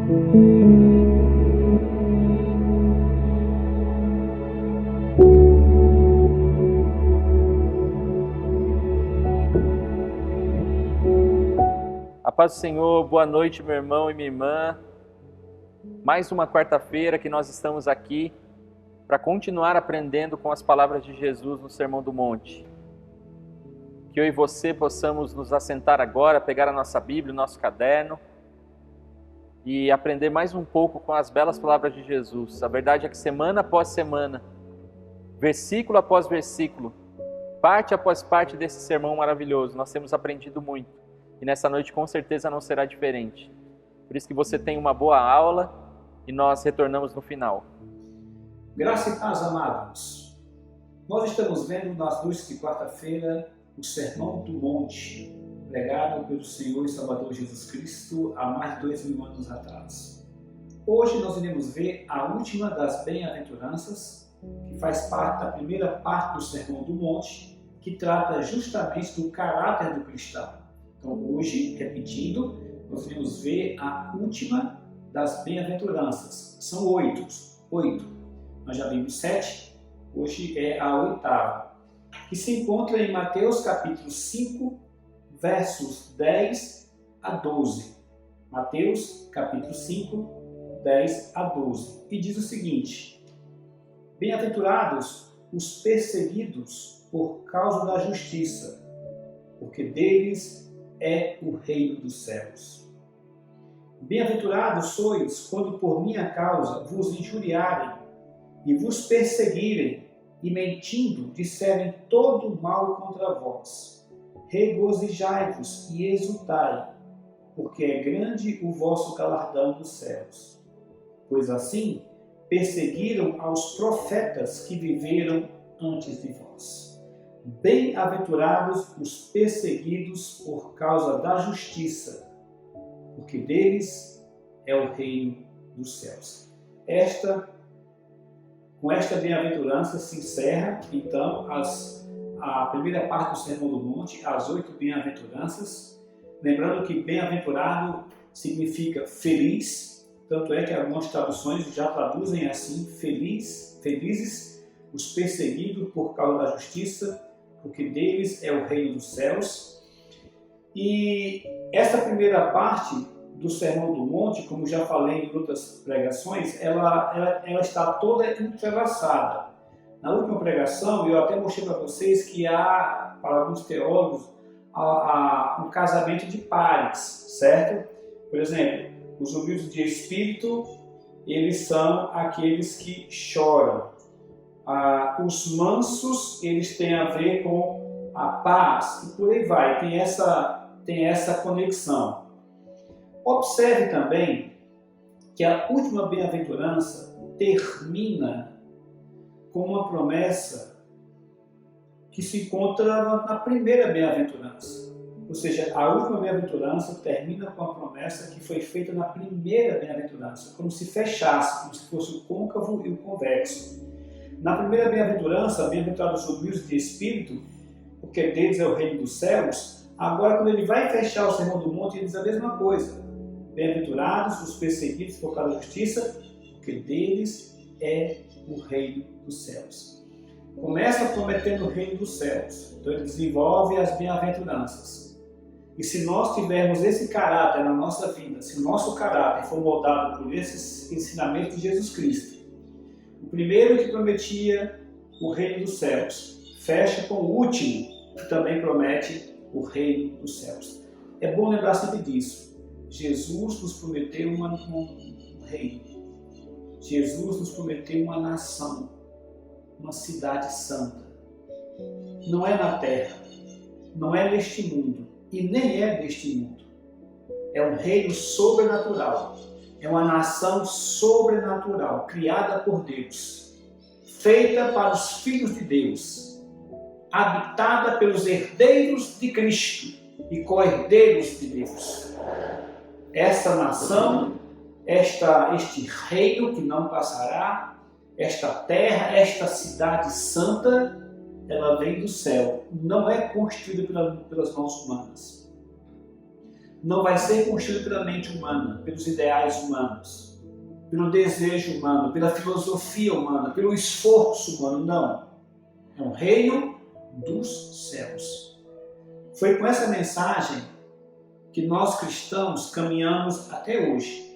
A paz do Senhor, boa noite, meu irmão e minha irmã. Mais uma quarta-feira que nós estamos aqui para continuar aprendendo com as palavras de Jesus no Sermão do Monte. Que eu e você possamos nos assentar agora, pegar a nossa Bíblia, o nosso caderno e aprender mais um pouco com as belas palavras de Jesus. A verdade é que semana após semana, versículo após versículo, parte após parte desse sermão maravilhoso, nós temos aprendido muito. E nessa noite com certeza não será diferente. Por isso que você tem uma boa aula e nós retornamos no final. Graça e paz, amados. Nós estamos vendo nas noites de quarta-feira o Sermão do Monte, pregado pelo Senhor e Salvador Jesus Cristo há mais de 2000 anos atrás. Hoje nós iremos ver a última das bem-aventuranças, que faz parte da primeira parte do Sermão do Monte, que trata justamente do caráter do cristão. Então hoje, repetindo, nós iremos ver a última das bem-aventuranças. São 8. Nós já vimos 7, hoje é a 8ª, que se encontra em Mateus capítulo 5, versos 10 a 12. Mateus capítulo 5, 10 a 12. E diz o seguinte: Bem-aventurados os perseguidos por causa da justiça, porque deles é o reino dos céus. Bem-aventurados sois quando por minha causa vos injuriarem e vos perseguirem e mentindo disserem todo mal contra vós. Regozijai-vos e exultai, porque é grande o vosso galardão dos céus. Pois assim perseguiram aos profetas que viveram antes de vós. Bem-aventurados os perseguidos por causa da justiça, porque deles é o reino dos céus. Com esta bem-aventurança se encerra, então, a primeira parte do Sermão do Monte, as 8 bem-aventuranças. Lembrando que bem-aventurado significa feliz, tanto é que algumas traduções já traduzem assim: felizes os perseguidos por causa da justiça, porque deles é o reino dos céus. E essa primeira parte do Sermão do Monte, como já falei em outras pregações, ela está toda entrelaçada. Na última pregação, eu até mostrei para vocês que há, para alguns teólogos, um casamento de pares, certo? Por exemplo, os humildes de espírito, eles são aqueles que choram. Os mansos, eles têm a ver com a paz, e por aí vai, tem essa conexão. Observe também que a última bem-aventurança termina com uma promessa que se encontra na primeira bem-aventurança. Ou seja, a última bem-aventurança termina com a promessa que foi feita na primeira bem-aventurança, como se fechasse, como se fosse o côncavo e o convexo. Na primeira bem-aventurança, bem-aventurados os humildes de espírito, porque deles é o reino dos céus. Agora, quando ele vai fechar o Sermão do Monte, ele diz a mesma coisa: bem-aventurados os perseguidos por causa da justiça, porque deles é o reino dos céus. Começa prometendo o reino dos céus, então ele desenvolve as bem-aventuranças. E se nós tivermos esse caráter na nossa vida, se o nosso caráter for moldado por esses ensinamentos de Jesus Cristo, o primeiro que prometia o reino dos céus fecha com o último, que também promete o reino dos céus. É bom lembrar sempre disso. Jesus nos prometeu um reino. Jesus nos prometeu uma nação, uma cidade santa. Não é na terra, não é neste mundo e nem é deste mundo. É um reino sobrenatural. É uma nação sobrenatural, criada por Deus, feita para os filhos de Deus, habitada pelos herdeiros de Cristo e co-herdeiros de Deus. Essa nação, este reino que não passará, esta terra, esta cidade santa, ela vem do céu, não é constituída pelas mãos humanas. não vai ser construído pela mente humana, pelos ideais humanos, pelo desejo humano, pela filosofia humana, pelo esforço humano, não. É um reino dos céus. Foi com essa mensagem que nós cristãos caminhamos até hoje.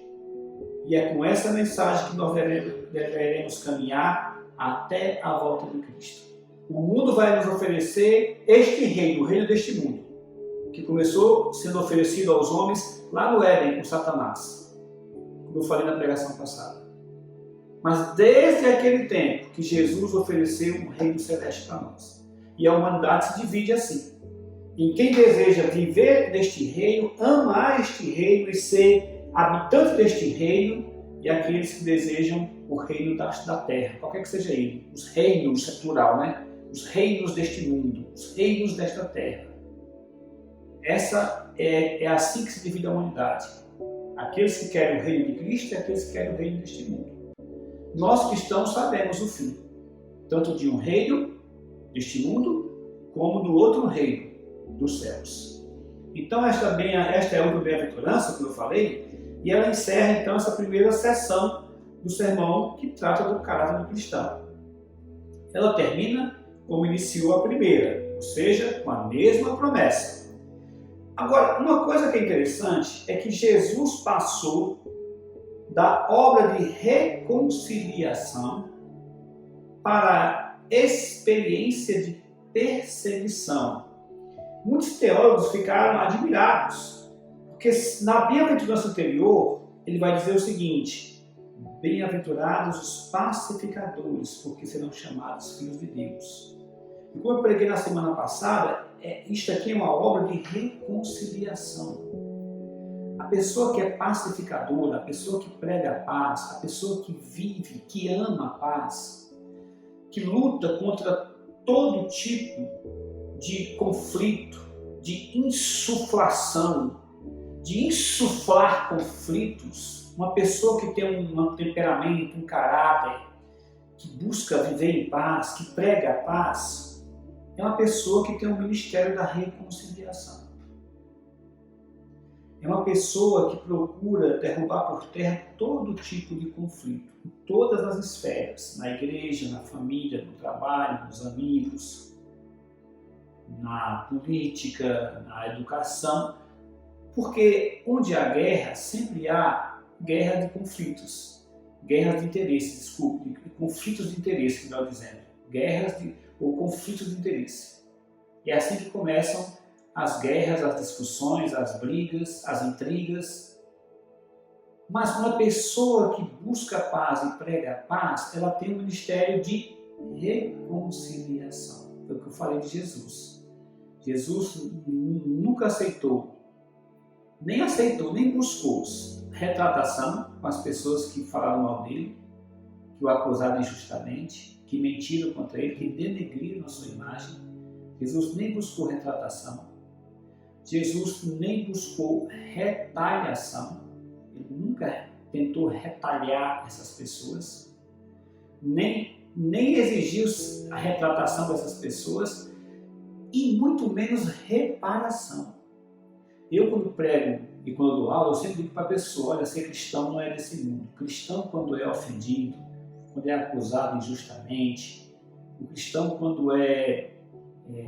E é com essa mensagem que nós deveremos caminhar até a volta de Cristo. O mundo vai nos oferecer este reino, o reino deste mundo, que começou sendo oferecido aos homens lá no Éden com Satanás, como eu falei na pregação passada. Mas desde aquele tempo que Jesus ofereceu um reino celeste para nós. E a humanidade se divide assim. Em quem deseja viver neste reino, amar este reino e ser habitante deste reino, e aqueles que desejam o reino da terra, qualquer que seja ele. Os reinos, é plural, né? Os reinos deste mundo, os reinos desta terra. Essa é assim que se divide a humanidade. Aqueles que querem o reino de Cristo e aqueles que querem o reino deste mundo. Nós cristãos sabemos o fim, tanto de um reino deste mundo, como do outro reino dos céus. Então esta é outra bem-aventurança que eu falei, e ela encerra então essa primeira sessão do sermão que trata do caráter do cristão. Ela termina como iniciou a primeira, ou seja, com a mesma promessa. Agora, uma coisa que é interessante é que Jesus passou da obra de reconciliação para a experiência de perseguição. Muitos teólogos ficaram admirados, porque na bem-aventurança anterior, ele vai dizer o seguinte: bem-aventurados os pacificadores, porque serão chamados filhos de Deus. E como eu preguei na semana passada, isto aqui é uma obra de reconciliação. A pessoa que é pacificadora, a pessoa que prega a paz, a pessoa que vive, que ama a paz, que luta contra todo tipo de conflito, de insuflação, de insuflar conflitos, uma pessoa que tem um temperamento, um caráter, que busca viver em paz, que prega a paz, é uma pessoa que tem um ministério da reconciliação. É uma pessoa que procura derrubar por terra todo tipo de conflito, em todas as esferas, na igreja, na família, no trabalho, nos amigos, na política, na educação, porque onde há guerra, sempre há guerra de conflitos, guerras de interesse, desculpe, conflitos de interesse, melhor dizendo, ou conflitos de interesse. E é assim que começam as guerras, as discussões, as brigas, as intrigas. Mas uma pessoa que busca a paz e prega a paz, ela tem um ministério de reconciliação. Foi o que eu falei de Jesus. Jesus nunca nem buscou retratação com as pessoas que falaram mal dele, que o acusaram injustamente, que mentiram contra ele, que denegriram a sua imagem. Jesus nem buscou retratação. Jesus nem buscou retaliação. Ele nunca tentou retalhar essas pessoas, nem exigiu a retratação dessas pessoas e muito menos reparação. Eu, quando prego e quando dou aula, eu sempre digo para a pessoa: olha, ser cristão não é desse mundo. O cristão, quando é ofendido, quando é acusado injustamente, o cristão, quando é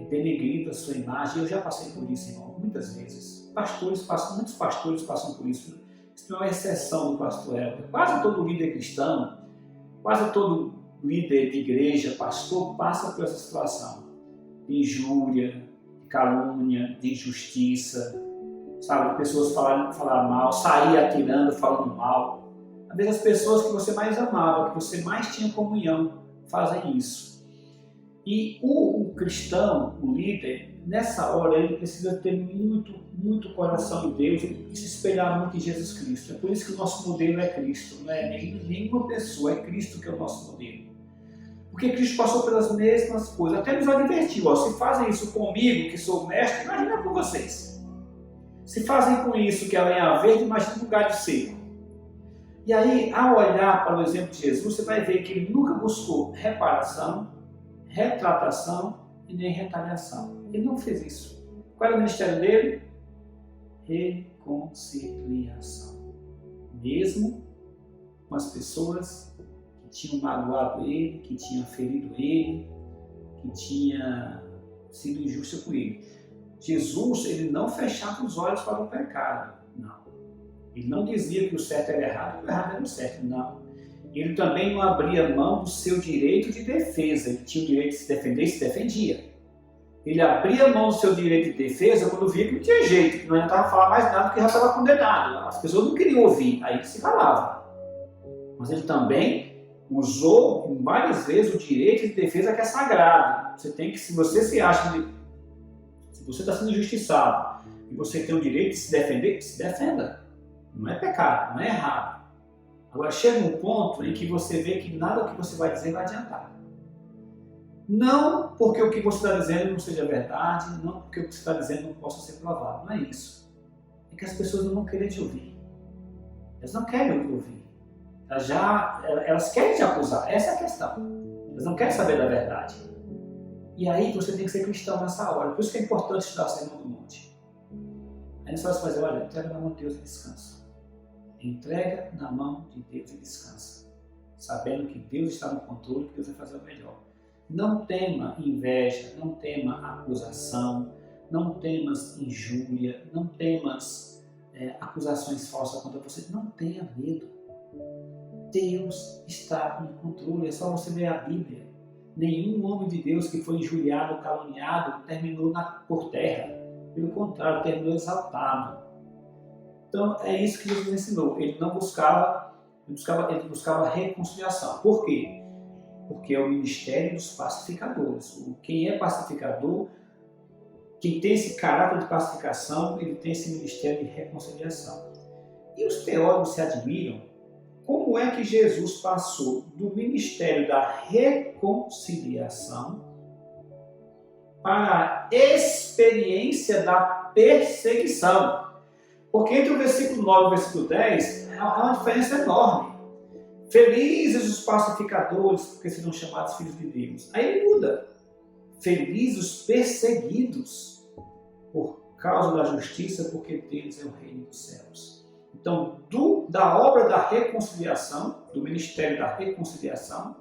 denegrido a sua imagem, eu já passei por isso, irmão, muitas vezes. Muitos pastores passam por isso. Isso não é uma exceção do pastor Helder. Quase todo líder cristão, quase todo líder de igreja, pastor, passa por essa situação de injúria, de calúnia, de injustiça, sabe? Pessoas falar mal, sair atirando, falando mal. Às vezes as pessoas que você mais amava, que você mais tinha comunhão, fazem isso. E o cristão, o líder, nessa hora ele precisa ter muito coração em Deus e se espelhar muito em Jesus Cristo. É por isso que o nosso modelo é Cristo, não é nenhuma pessoa, é Cristo que é o nosso modelo. Porque Cristo passou pelas mesmas coisas, até nos advertiu: se fazem isso comigo, que sou o mestre, imagina com vocês. Se fazem com isso, que é a lenha verde, imagina um galho seco. E aí, ao olhar para o exemplo de Jesus, você vai ver que ele nunca buscou reparação, retratação e nem retaliação. Ele não fez isso. Qual era o ministério dele? reconciliação. Mesmo com as pessoas que tinham magoado ele, que tinham ferido ele, que tinham sido injusta com ele. Jesus, ele não fechava os olhos para o pecado, não. Ele não dizia que o certo era errado, que o errado era o certo, não. Ele também não abria mão do seu direito de defesa. Ele tinha o direito de se defender e se defendia. Ele abria mão do seu direito de defesa quando via que não tinha jeito, que não adiantava falar mais nada porque já estava condenado. As pessoas não queriam ouvir, aí ele se calava. Mas ele também usou várias vezes o direito de defesa que é sagrado. Você tem que, se você se acha, se você está sendo injustiçado e você tem o direito de se defender, se defenda. Não é pecado, não é errado. Agora chega um ponto em que você vê que nada do que você vai dizer vai adiantar. Não porque o que você está dizendo não seja verdade, não porque o que você está dizendo não possa ser provado. Não é isso. É que as pessoas não vão querer te ouvir. Elas não querem te ouvir. Elas querem te acusar. Essa é a questão. Elas não querem saber da verdade. E aí você tem que ser cristão nessa hora. Por isso que é importante estudar o Sermão do Monte. Aí você vai fazer, olha, entrega na mão de Deus e descansa. Entrega na mão de Deus e descansa. Sabendo que Deus está no controle, que Deus vai fazer o melhor. Não tema inveja, não tema acusação, não temas injúria, não temas acusações falsas contra você. Não tenha medo. Deus está no controle. É só você ler a Bíblia. Nenhum homem de Deus que foi injuriado ou caluniado terminou por terra. Pelo contrário, terminou exaltado. Então é isso que Jesus ensinou. Ele buscava reconciliação. Por quê? Porque é o ministério dos pacificadores. Quem é pacificador, quem tem esse caráter de pacificação, ele tem esse ministério de reconciliação. E os teólogos se admiram como é que Jesus passou do ministério da reconciliação para a experiência da perseguição. Porque entre o versículo 9 e o versículo 10 há uma diferença enorme. Felizes os pacificadores, porque serão chamados filhos de Deus. Aí ele muda. Felizes os perseguidos por causa da justiça, porque deles é o reino dos céus. Então, da obra da reconciliação, do ministério da reconciliação,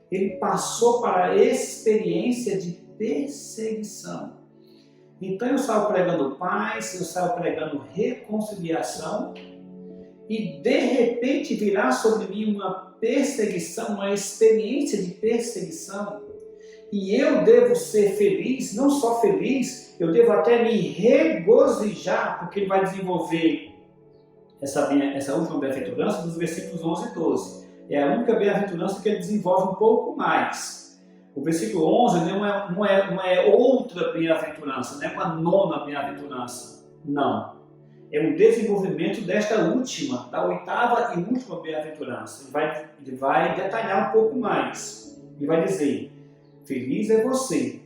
ele passou para a experiência de perseguição. Então eu saio pregando paz, eu saio pregando reconciliação, e de repente virá sobre mim uma perseguição, uma experiência de perseguição, e eu devo ser feliz, não só feliz, eu devo até me regozijar, porque ele vai desenvolver essa última bem-aventurança dos versículos 11 e 12. É a única bem-aventurança que ele desenvolve um pouco mais. O versículo 11 não é outra bem-aventurança, não é uma nona bem-aventurança. Não. É o desenvolvimento desta última, da oitava e última bem-aventurança. Ele vai detalhar um pouco mais. Ele vai dizer: feliz é você,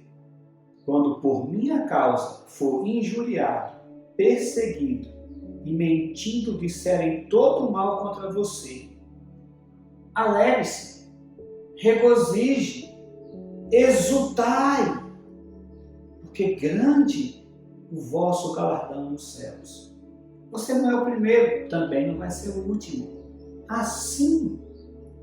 quando por minha causa for injuriado, perseguido e mentindo disserem todo mal contra você. Alegre-se, regozije, exultai, porque grande o vosso galardão nos céus. Você não é o primeiro, também não vai ser o último. Assim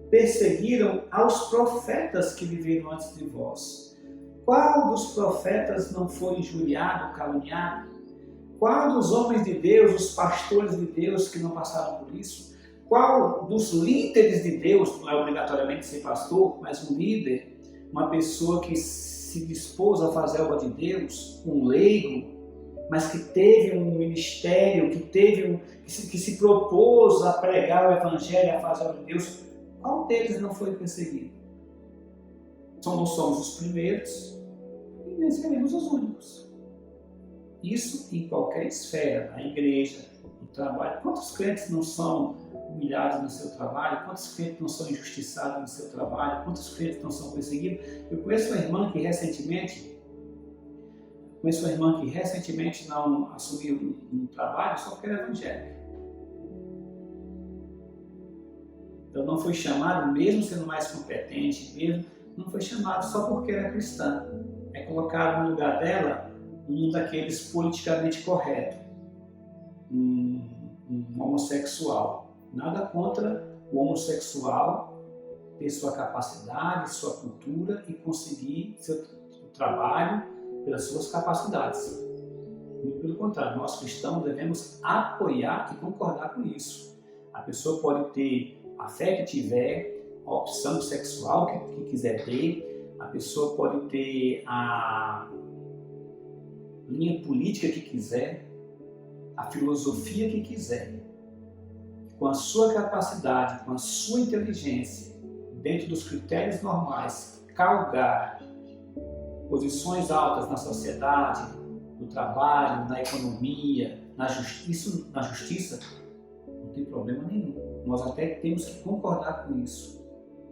perseguiram aos profetas que viveram antes de vós. Qual dos profetas não foi injuriado, caluniado? Qual dos homens de Deus, os pastores de Deus que não passaram por isso? Qual dos líderes de Deus, não é obrigatoriamente ser pastor, mas um líder, uma pessoa que se dispôs a fazer a obra de Deus, um leigo, mas que teve um ministério, que se propôs a pregar o Evangelho, a fazer a obra de Deus, qual deles não foi perseguido? Não somos os primeiros e nem seremos os únicos. Isso em qualquer esfera, na igreja, no trabalho. Quantos crentes não são humilhados no seu trabalho? Quantos crentes não são injustiçados no seu trabalho? Quantos crentes não são perseguidos? Eu conheço uma irmã que recentemente não assumiu um trabalho só porque era evangélica. Então não foi chamado, mesmo sendo mais competente, não foi chamado só porque era cristã. É colocado no lugar dela um daqueles politicamente corretos. Um um homossexual. Nada contra o homossexual ter sua capacidade, sua cultura e conseguir seu trabalho pelas suas capacidades. Muito pelo contrário, nós cristãos devemos apoiar e concordar com isso. A pessoa pode ter a fé que tiver, a opção sexual que quiser ter, a pessoa pode ter a linha política que quiser, a filosofia que quiser. Com a sua capacidade, com a sua inteligência, dentro dos critérios normais, galgar posições altas na sociedade, no trabalho, na economia, na justiça, não tem problema nenhum. Nós até temos que concordar com isso.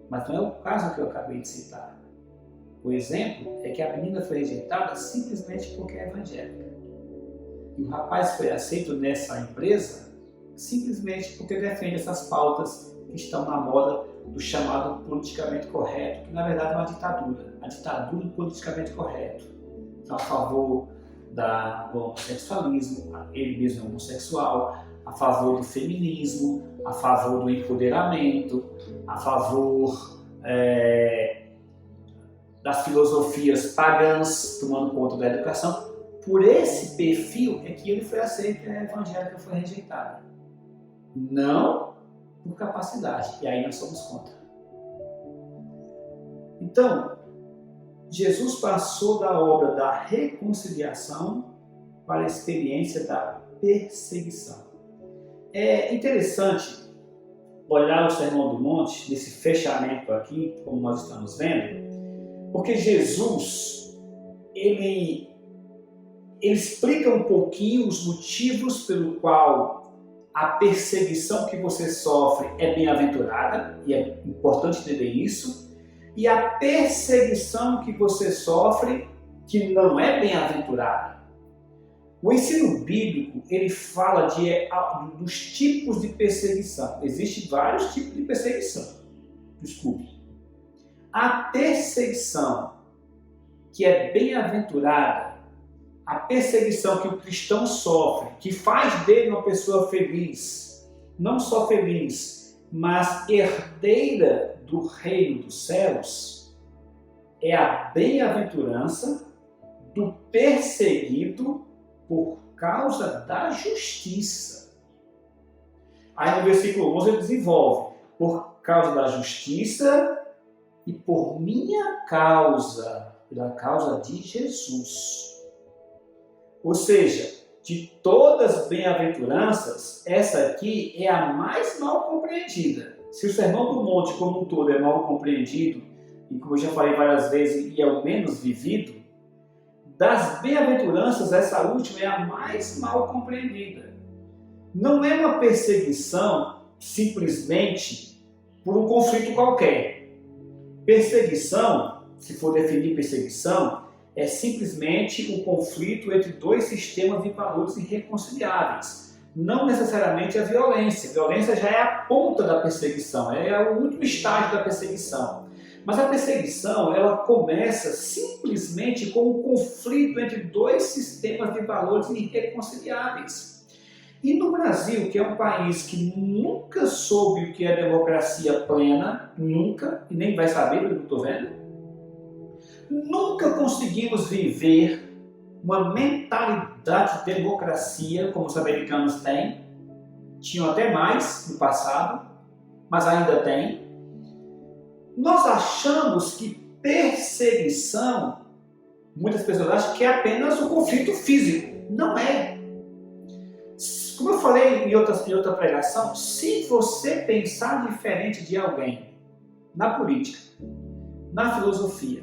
Mas não é o caso que eu acabei de citar. O exemplo é que a menina foi rejeitada simplesmente porque é evangélica. E o rapaz foi aceito nessa empresa simplesmente porque defende essas pautas que estão na moda do chamado politicamente correto, que na verdade é uma ditadura, a ditadura do politicamente correto. Então, a favor do homossexualismo, ele mesmo é homossexual, a favor do feminismo, a favor do empoderamento, a favor das filosofias pagãs, tomando conta da educação. Por esse perfil é que ele foi aceito e a evangélica foi rejeitada. Não por capacidade, e aí nós somos contra. Então, Jesus passou da obra da reconciliação para a experiência da perseguição. É interessante olhar o Sermão do Monte, nesse fechamento aqui, como nós estamos vendo, porque Jesus, ele explica um pouquinho os motivos pelo qual a perseguição que você sofre é bem-aventurada, e é importante entender isso, e a perseguição que você sofre que não é bem-aventurada. O ensino bíblico, ele fala dos tipos de perseguição. Existem vários tipos de perseguição. Desculpe. A perseguição que é bem-aventurada, a perseguição que o cristão sofre, que faz dele uma pessoa feliz, não só feliz, mas herdeira do reino dos céus, é a bem-aventurança do perseguido por causa da justiça. Aí no versículo 11 ele desenvolve: por causa da justiça e por minha causa, pela causa de Jesus. Ou seja, de todas as bem-aventuranças, essa aqui é a mais mal compreendida. Se o Sermão do Monte como um todo é mal compreendido, e como eu já falei várias vezes, e é o menos vivido, das bem-aventuranças, essa última é a mais mal compreendida. Não é uma perseguição simplesmente por um conflito qualquer. Perseguição, se for definir perseguição, é simplesmente um conflito entre dois sistemas de valores irreconciliáveis. Não necessariamente a violência. A violência já é a ponta da perseguição, é o último estágio da perseguição. Mas a perseguição, ela começa simplesmente com um conflito entre dois sistemas de valores irreconciliáveis. E no Brasil, que é um país que nunca soube o que é democracia plena, nunca, e nem vai saber pelo que eu estou vendo, nunca conseguimos viver uma mentalidade de democracia como os americanos têm. Tinham até mais no passado, mas ainda têm. Nós achamos que perseguição, muitas pessoas acham que é apenas um conflito físico. Não é. Como eu falei em outra pregação, se você pensar diferente de alguém na política, na filosofia,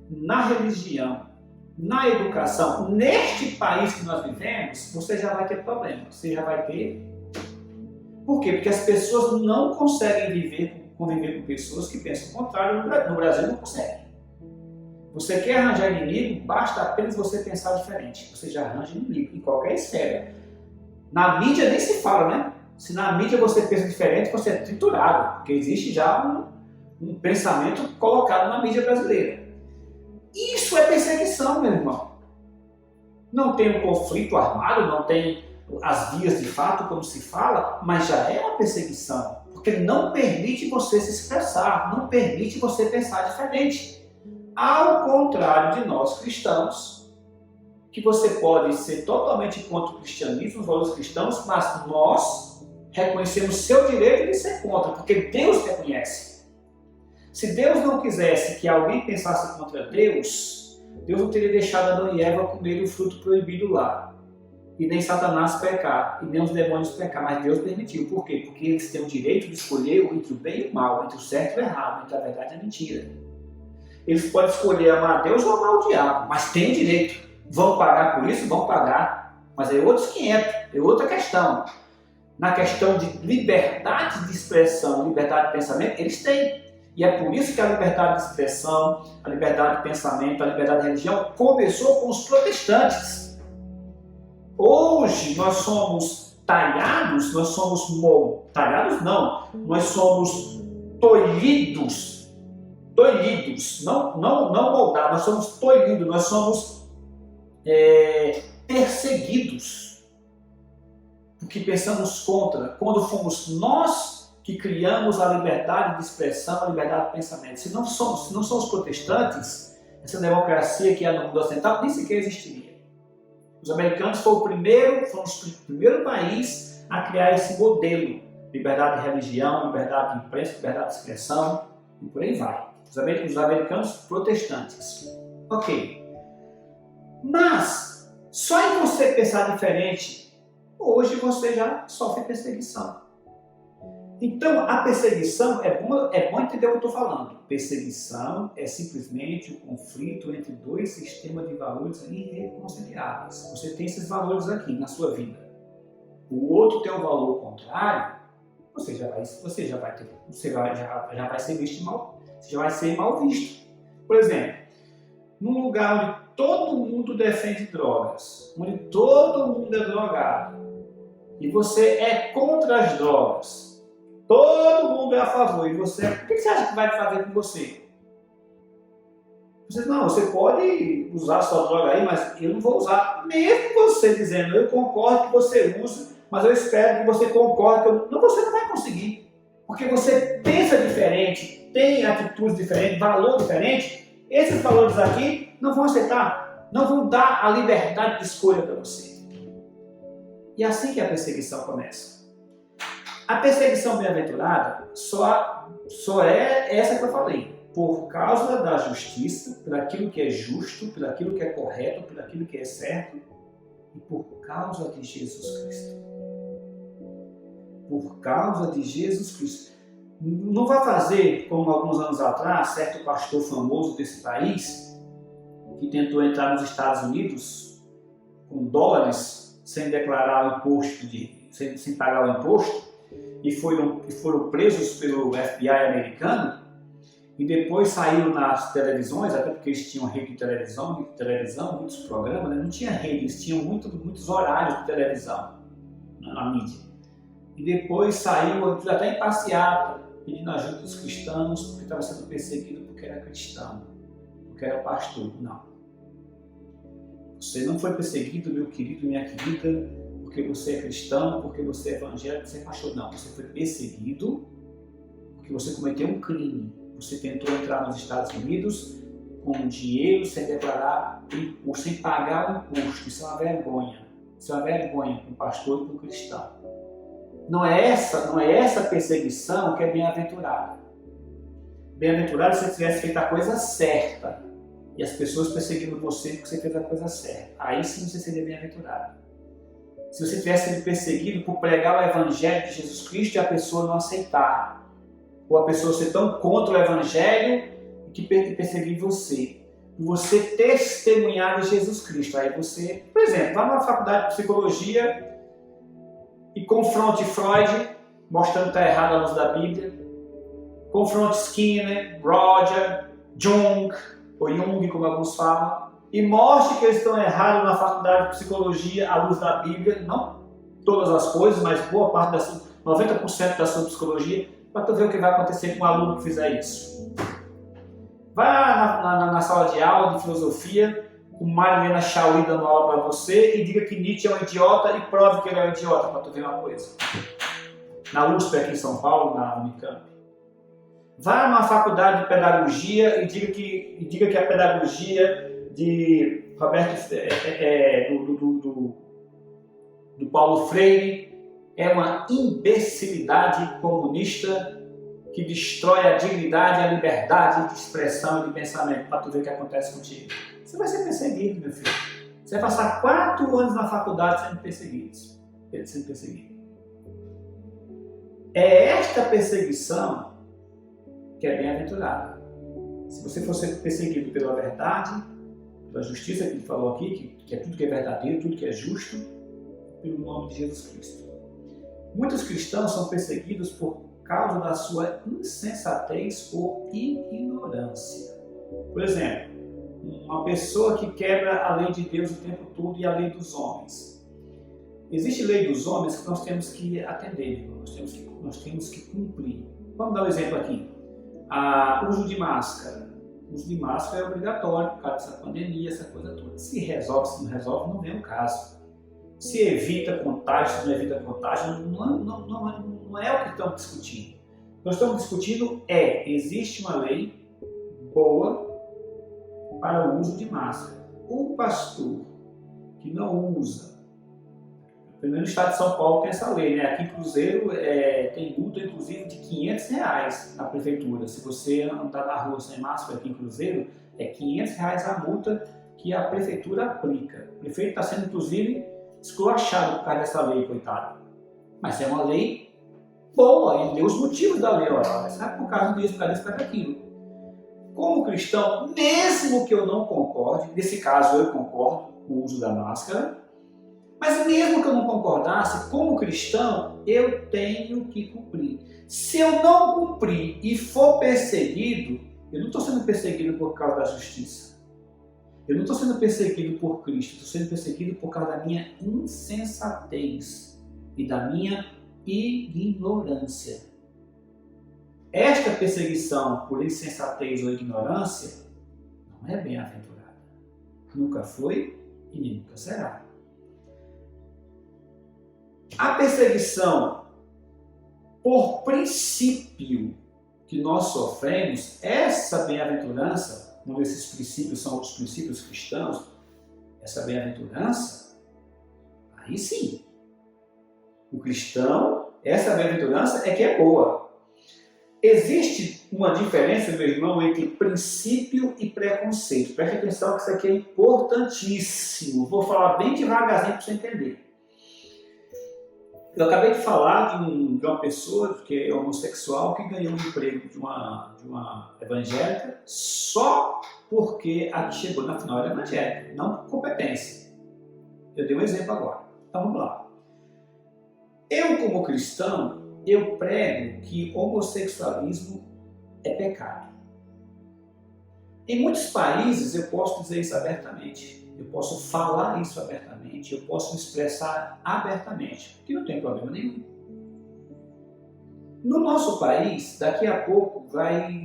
na religião, na educação, neste país que nós vivemos, você já vai ter problema. Você já vai ter... Por quê? Porque as pessoas não conseguem conviver com pessoas que pensam o contrário. No Brasil não consegue. Você quer arranjar inimigo, basta apenas você pensar diferente. Você já arranja inimigo em qualquer esfera. Na mídia nem se fala, né? Se na mídia você pensa diferente, você é triturado, porque existe já um pensamento colocado na mídia brasileira. Isso é perseguição, meu irmão. Não tem um conflito armado, não tem as vias de fato, como se fala, mas já é uma perseguição, porque não permite você se expressar, não permite você pensar diferente. Ao contrário de nós cristãos, que você pode ser totalmente contra o cristianismo, os valores cristãos, mas nós reconhecemos seu direito de ser contra, porque Deus reconhece. Se Deus não quisesse que alguém pensasse contra Deus, Deus não teria deixado Adão e Eva comer o fruto proibido lá. E nem Satanás pecar, e nem os demônios pecar, mas Deus permitiu. Por quê? Porque eles têm o direito de escolher entre o bem e o mal, entre o certo e o errado, entre a verdade e a mentira. Eles podem escolher amar Deus ou amar o diabo, mas têm o direito. Vão pagar por isso? Vão pagar. Mas é outros 500, é outra questão. Na questão de liberdade de expressão, liberdade de pensamento, eles têm. E é por isso que a liberdade de expressão, a liberdade de pensamento, a liberdade de religião começou com os protestantes. Hoje nós somos talhados, nós somos talhados não, nós somos tolhidos, não moldados, nós somos tolhidos, nós somos perseguidos, porque pensamos contra, quando fomos nós que criamos a liberdade de expressão, a liberdade de pensamento. Se não somos protestantes, essa democracia que há no mundo ocidental nem sequer existiria. Os americanos foram o primeiro país a criar esse modelo. Liberdade de religião, liberdade de imprensa, liberdade de expressão, e por aí vai. Os americanos protestantes. Ok. Mas, só em você pensar diferente, hoje você já sofre perseguição. Então, a perseguição, é bom entender o que eu estou falando. Perseguição é simplesmente o conflito entre dois sistemas de valores irreconciliáveis. Você tem esses valores aqui na sua vida. O outro tem um valor contrário, você já vai ser visto mal, você já vai ser mal visto. Por exemplo, num lugar onde todo mundo defende drogas, onde todo mundo é drogado, e você é contra as drogas, todo mundo é a favor, e você, o que você acha que vai fazer com você? Você pode usar sua droga aí, mas eu não vou usar. Mesmo você dizendo, eu concordo que você use, mas eu espero que você concorde que eu... Não, você não vai conseguir. Porque você pensa diferente, tem atitudes diferentes, valor diferente. Esses valores aqui não vão aceitar, não vão dar a liberdade de escolha para você. E é assim que a perseguição começa. A perseguição bem-aventurada só é essa que eu falei. Por causa da justiça, por aquilo que é justo, por aquilo que é correto, por aquilo que é certo, e por causa de Jesus Cristo. Por causa de Jesus Cristo. Não vai fazer, como alguns anos atrás, certo pastor famoso desse país, que tentou entrar nos Estados Unidos com dólares, sem declarar o imposto, sem pagar o imposto, e foram presos pelo FBI americano, e depois saíram nas televisões, até porque eles tinham rede de televisão, muitos programas, né? Não tinha rede, eles tinham muitos horários de televisão na mídia. E depois saiu até em passeata, pedindo ajuda dos cristãos, porque estava sendo perseguido porque era cristão, porque era pastor. Não. Você não foi perseguido, meu querido, minha querida, porque você é cristão, porque você é evangélico, você é pastor. Não, você foi perseguido porque você cometeu um crime. Você tentou entrar nos Estados Unidos com dinheiro sem declarar imposto, sem pagar o imposto. Isso é uma vergonha. Isso é uma vergonha para um pastor e para um cristão. Não é essa perseguição que é bem-aventurada. Bem-aventurado se você tivesse feito a coisa certa e as pessoas perseguindo você porque você fez a coisa certa. Aí sim você seria bem-aventurado. Se você tivesse sido perseguido por pregar o Evangelho de Jesus Cristo e a pessoa não aceitar, ou a pessoa ser tão contra o Evangelho que perseguir você, por você testemunhar de Jesus Cristo. Aí você, por exemplo, vá numa faculdade de psicologia e confronte Freud, mostrando que está errado à luz da Bíblia, confronte Skinner, Roger, Jung, ou Jung, como alguns falam, e mostre que eles estão errados na faculdade de psicologia à luz da Bíblia, não todas as coisas, mas boa parte, 90% da sua psicologia, para tu ver o que vai acontecer com um aluno que fizer isso. Vai na sala de aula de filosofia, com Mariana Chauí dando aula para você e diga que Nietzsche é um idiota e prove que ele é um idiota, para tu ver uma coisa. Na USP aqui em São Paulo, na Unicamp. Vá numa faculdade de pedagogia e diga que a pedagogia de Roberto do Paulo Freire é uma imbecilidade comunista que destrói a dignidade, a liberdade de expressão e de pensamento, para tu ver o que acontece contigo. Você vai ser perseguido, meu filho. Você vai passar 4 anos na faculdade sendo perseguido. É esta perseguição que é bem-aventurada. Se você for ser perseguido pela verdade, pela justiça que ele falou aqui, que é tudo que é verdadeiro, tudo que é justo, pelo nome de Jesus Cristo. Muitos cristãos são perseguidos por causa da sua insensatez ou ignorância. Por exemplo, uma pessoa que quebra a lei de Deus o tempo todo e a lei dos homens. Existe lei dos homens que nós temos que atender, nós temos que cumprir. Vamos dar um exemplo aqui. O uso de máscara. O uso de máscara é obrigatório por causa dessa pandemia, essa coisa toda. Se resolve, se não resolve, não vem o caso. Se evita contágio, se não evita contágio, não é o que estamos discutindo. Nós estamos discutindo existe uma lei boa para o uso de máscara. O pastor que não usa, pelo menos no estado de São Paulo tem essa lei, né? Aqui em Cruzeiro tem multa inclusive de R$500 na prefeitura. Se você andar na rua sem máscara aqui em Cruzeiro, é R$500 a multa que a prefeitura aplica. O prefeito está sendo inclusive esculachado por causa dessa lei, coitado. Mas é uma lei boa, ele deu os motivos da lei, olha, sabe por causa disso, por causa disso, por causa daquilo. Como cristão, mesmo que eu não concorde, nesse caso eu concordo com o uso da máscara, mas mesmo que eu não concordasse, como cristão, eu tenho que cumprir. Se eu não cumprir e for perseguido, eu não estou sendo perseguido por causa da justiça. Eu não estou sendo perseguido por Cristo, estou sendo perseguido por causa da minha insensatez e da minha ignorância. Esta perseguição por insensatez ou ignorância não é bem-aventurada. Nunca foi e nem nunca será. A perseguição por princípio que nós sofremos, essa bem-aventurança, um desses princípios são os princípios cristãos, essa bem-aventurança, aí sim, o cristão, essa bem-aventurança é que é boa. Existe uma diferença, meu irmão, entre princípio e preconceito. Preste atenção que isso aqui é importantíssimo. Vou falar bem devagarzinho para você entender. Eu acabei de falar de uma pessoa que é homossexual que ganhou um emprego de uma evangélica só porque a que chegou na final era evangélica, não por competência. Eu dei um exemplo agora. Então vamos lá. Eu, como cristão, eu prego que homossexualismo é pecado. Em muitos países eu posso dizer isso abertamente. Eu posso falar isso abertamente, eu posso me expressar abertamente, que não tem problema nenhum. No nosso país, daqui a pouco,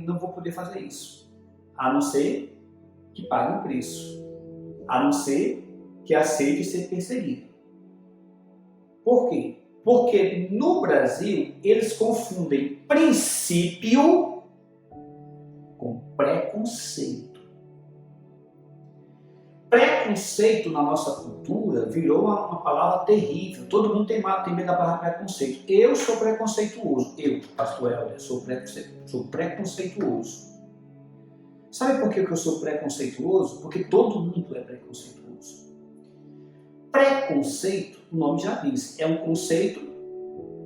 não vou poder fazer isso, a não ser que pague um preço, a não ser que aceite ser perseguido. Por quê? Porque no Brasil, eles confundem princípio com preconceito. Preconceito na nossa cultura virou uma palavra terrível. Todo mundo tem medo da palavra preconceito. Eu sou preconceituoso. Eu, pastor Helder, sou preconceituoso. Sabe por que eu sou preconceituoso? Porque todo mundo é preconceituoso. Preconceito, o nome já diz, é um conceito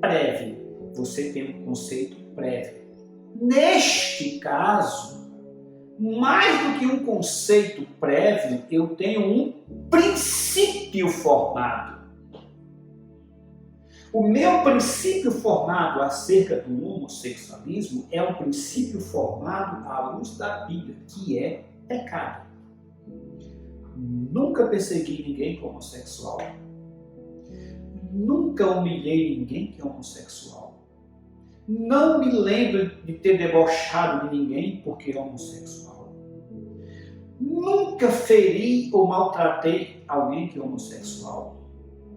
prévio. Você tem um conceito prévio. Neste caso, mais do que um conceito prévio, eu tenho um princípio formado. O meu princípio formado acerca do homossexualismo é um princípio formado à luz da Bíblia, que é pecado. Nunca persegui ninguém que é homossexual. Nunca humilhei ninguém que é homossexual. Não me lembro de ter debochado de ninguém porque é homossexual. Nunca feri ou maltratei alguém que é homossexual.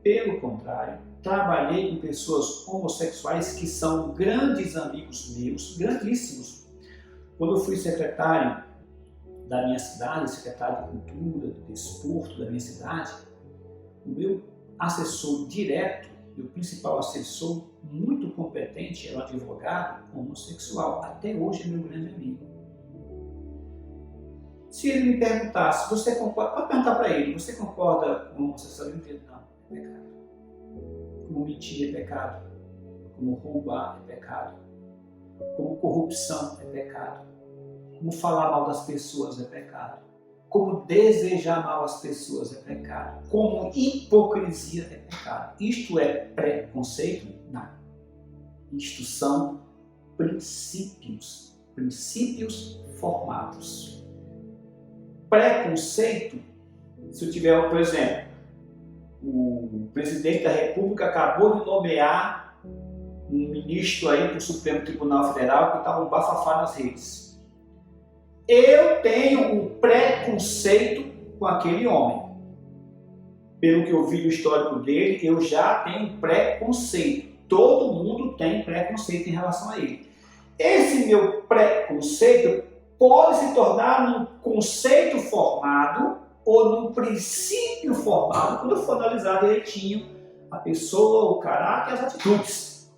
Pelo contrário, trabalhei com pessoas homossexuais que são grandes amigos meus, grandíssimos. Quando eu fui secretário da minha cidade, secretário de Cultura, de Desporto da minha cidade, o meu assessor direto, meu principal assessor, muito competente, era um advogado homossexual. Até hoje é meu grande amigo. Se ele me perguntasse, você concorda? Pode perguntar para ele, você concorda com homossexualismo? Não, é pecado. Como mentir é pecado. Como roubar é pecado. Como corrupção é pecado. Como falar mal das pessoas é pecado. Como desejar mal às pessoas é pecado. Como hipocrisia é pecado. Isto é preconceito? Não. Isto são princípios. Princípios formados. Preconceito, se eu tiver, por exemplo, o presidente da República acabou de nomear um ministro aí para o Supremo Tribunal Federal que está um bafafá nas redes. Eu tenho um preconceito com aquele homem. Pelo que eu vi do histórico dele, eu já tenho preconceito. Todo mundo tem preconceito em relação a ele. Esse meu preconceito pode se tornar num conceito formado ou num princípio formado quando eu for analisar direitinho a pessoa, o caráter e as atitudes.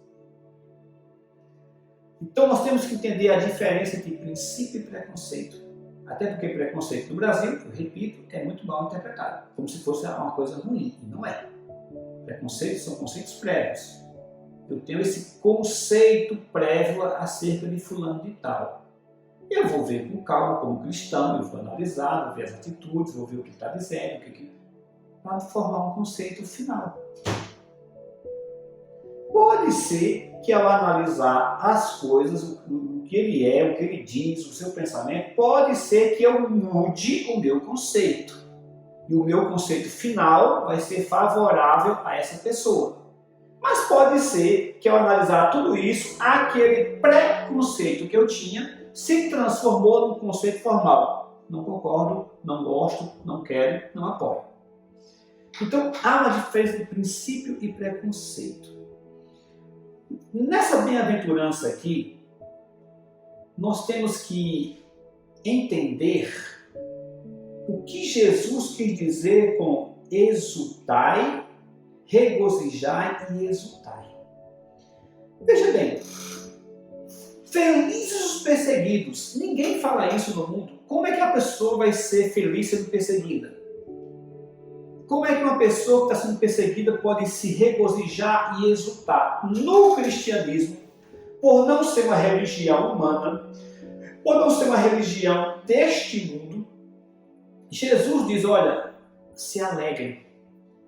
Então nós temos que entender a diferença entre princípio e preconceito. Até porque preconceito no Brasil, eu repito, é muito mal interpretado, como se fosse uma coisa ruim, e não é. Preconceitos são conceitos prévios. Eu tenho esse conceito prévio acerca de fulano de tal. Eu vou ver com calma como cristão, eu vou analisar, vou ver as atitudes, vou ver o que está dizendo, para formar um conceito final. Pode ser que ao analisar as coisas, o que ele é, o que ele diz, o seu pensamento, pode ser que eu mude o meu conceito. E o meu conceito final vai ser favorável a essa pessoa. Mas pode ser que ao analisar tudo isso, aquele preconceito que eu tinha se transformou num conceito formal. Não concordo, não gosto, não quero, não apoio. Então, há uma diferença de princípio e preconceito. Nessa bem-aventurança aqui, nós temos que entender o que Jesus quis dizer com exultai, regozijai e exultai. Veja bem, felizes os perseguidos. Ninguém fala isso no mundo. Como é que a pessoa vai ser feliz sendo perseguida? Como é que uma pessoa que está sendo perseguida pode se regozijar e exultar? No cristianismo, por não ser uma religião humana, por não ser uma religião deste mundo, Jesus diz, olha, se alegre,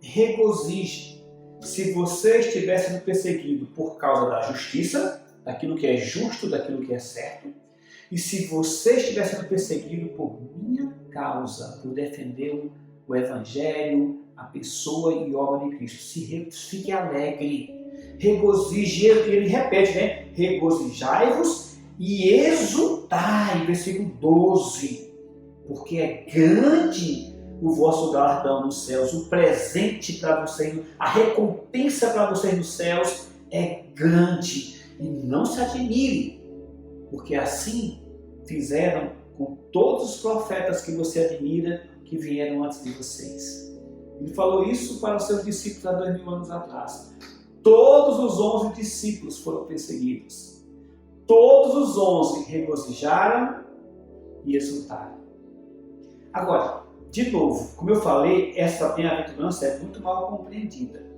regozije. Se você estiver sendo perseguido por causa da justiça, daquilo que é justo, daquilo que é certo, e se você estiver sendo perseguido por minha causa, por defender o Evangelho, a pessoa e obra de Cristo, fique alegre, regozije, ele repete, né? Regozijai-vos e exultai, versículo 12, porque é grande o vosso galardão nos céus, o presente para vocês, a recompensa para vocês nos céus é grande. E não se admire, porque assim fizeram com todos os profetas que você admira, que vieram antes de vocês. Ele falou isso para os seus discípulos há 2000 anos atrás. Todos os 11 discípulos foram perseguidos. Todos os 11 regozijaram e exultaram. Agora, de novo, como eu falei, essa bem-aventurança é muito mal compreendida.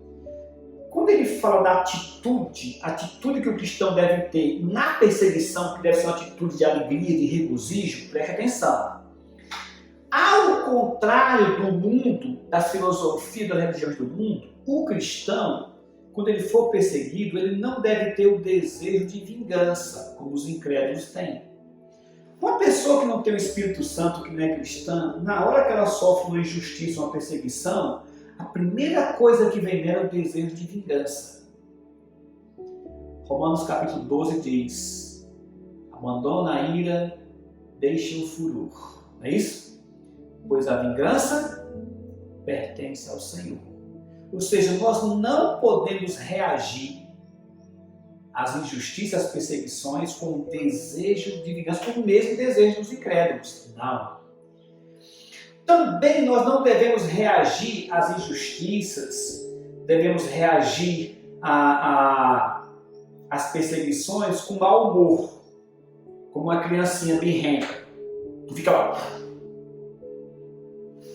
Quando ele fala da atitude que o cristão deve ter na perseguição, que deve ser uma atitude de alegria, de regozijo, preste atenção. Ao contrário do mundo, da filosofia, das religiões do mundo, o cristão, quando ele for perseguido, ele não deve ter o desejo de vingança, como os incrédulos têm. Uma pessoa que não tem o Espírito Santo, que não é cristã, na hora que ela sofre uma injustiça, uma perseguição, a primeira coisa que vem nela é o desejo de vingança. Romanos capítulo 12 diz, abandona a ira, deixa o furor. Não é isso? pois a vingança pertence ao Senhor. Ou seja, nós não podemos reagir às injustiças, às perseguições com o desejo de vingança, com o mesmo desejo dos incrédulos. Não. Também nós não devemos reagir às injustiças, devemos reagir às perseguições com mau humor, como uma criancinha birrenta, que fica lá.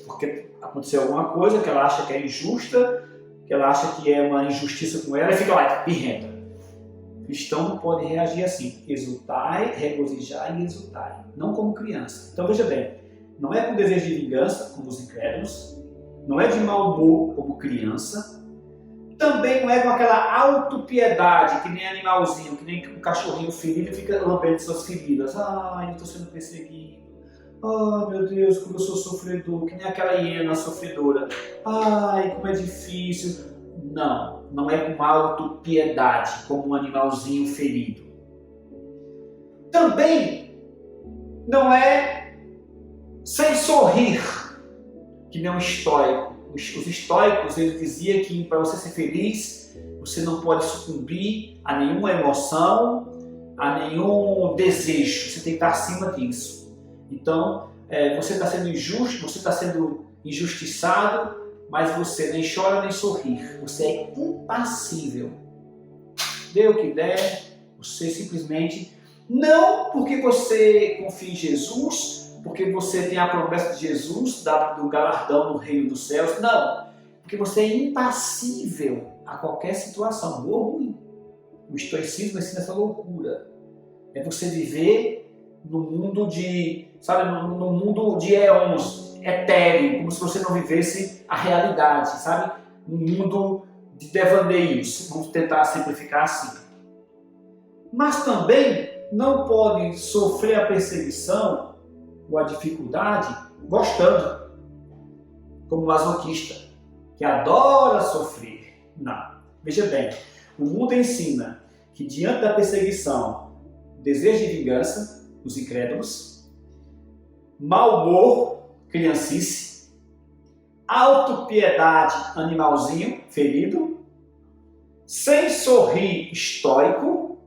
Porque aconteceu alguma coisa que ela acha que é injusta, que ela acha que é uma injustiça com ela, e fica lá, birrenta. O cristão não pode reagir assim. Exultai, regozijai e exultai. Não como criança. Então veja bem, não é com desejo de vingança, como os incrédulos, não é de mau humor, como criança, também não é com aquela autopiedade, que nem animalzinho, que nem um cachorrinho ferido fica lambendo suas feridas. Ai, eu estou sendo perseguido. Ai, meu Deus, como eu sou sofredor, que nem aquela hiena sofredora. Ai, como é difícil. Não, não é com autopiedade, como um animalzinho ferido. Também não é sem sorrir, que nem um estoico. Os estoicos, eles diziam que para você ser feliz, você não pode sucumbir a nenhuma emoção, a nenhum desejo. Você tem que estar acima disso. Então, você está sendo injusto, você está sendo injustiçado, mas você nem chora nem sorri. Você é impassível. Dê o que der, você simplesmente, não porque você confia em Jesus, porque você tem a promessa de Jesus, do galardão no reino dos céus, não. Porque você é impassível a qualquer situação, boa ou ruim. O estoicismo ensina essa loucura. É você viver no mundo de, sabe, no mundo de éons, etéreo, como se você não vivesse a realidade, sabe? Um mundo de devaneios, vamos tentar simplificar assim. Mas também não pode sofrer a perseguição ou a dificuldade gostando, como masoquista, que adora sofrer. Não. Veja bem, o mundo ensina que diante da perseguição, desejo de vingança, os incrédulos, mau humor, criancice, autopiedade, animalzinho, ferido, sem sorrir, estoico,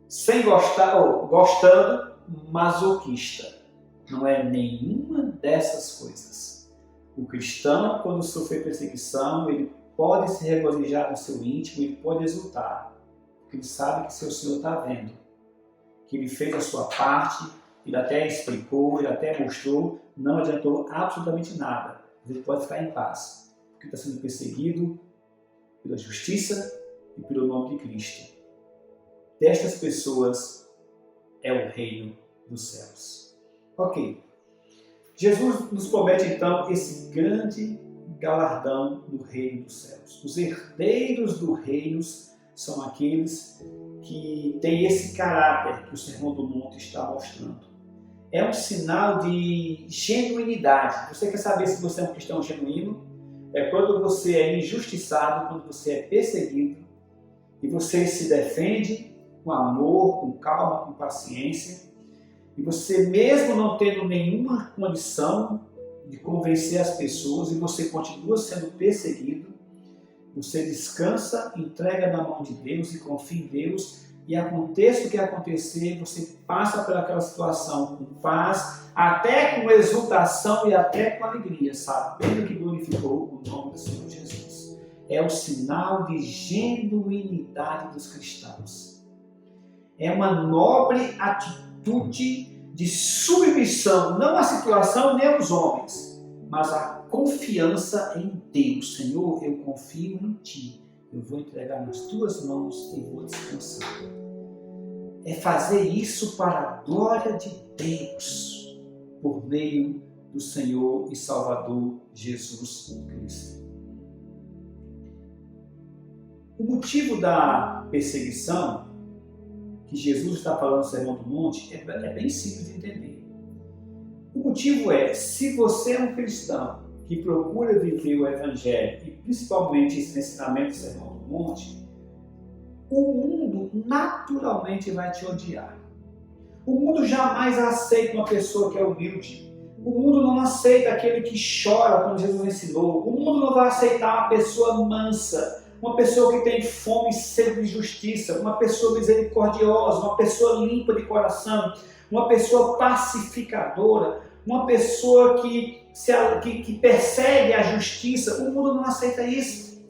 sem gostar, ou gostando, masoquista. Não é nenhuma dessas coisas. O cristão, quando sofrer perseguição, ele pode se regozijar no seu íntimo, ele pode exultar, porque ele sabe que seu Senhor está vendo, que ele fez a sua parte, ele até explicou, ele até mostrou, não adiantou absolutamente nada. Mas ele pode ficar em paz, porque está sendo perseguido pela justiça e pelo nome de Cristo. Destas pessoas é o reino dos céus. Ok. Jesus nos promete então esse grande galardão no reino dos céus. Os herdeiros do reino são aqueles que têm esse caráter que o Sermão do Monte está mostrando. É um sinal de genuinidade. Você quer saber se você é um cristão genuíno? É quando você é injustiçado, quando você é perseguido e você se defende com amor, com calma, com paciência. E você, mesmo não tendo nenhuma condição de convencer as pessoas, e você continua sendo perseguido, você descansa, entrega na mão de Deus e confia em Deus, e aconteça o que acontecer, você passa por aquela situação com paz, até com exultação e até com alegria, sabendo que glorificou o nome do Senhor Jesus. É o sinal de genuinidade dos cristãos. É uma nobre atitude de submissão, não à situação nem aos homens, mas a confiança em Deus. Senhor, eu confio em Ti. Eu vou entregar nas Tuas mãos e vou descansar. É fazer isso para a glória de Deus, por meio do Senhor e Salvador Jesus Cristo. O motivo da perseguição que Jesus está falando no Sermão do Monte é bem simples de entender. O motivo é, se você é um cristão que procura viver o Evangelho, e principalmente esse ensinamento do Sermão do Monte, o mundo naturalmente vai te odiar. O mundo jamais aceita uma pessoa que é humilde. O mundo não aceita aquele que chora, como Jesus ensinou. O mundo não vai aceitar uma pessoa mansa, uma pessoa que tem fome e sede de justiça, uma pessoa misericordiosa, uma pessoa limpa de coração, uma pessoa pacificadora, uma pessoa que persegue a justiça. O mundo não aceita isso,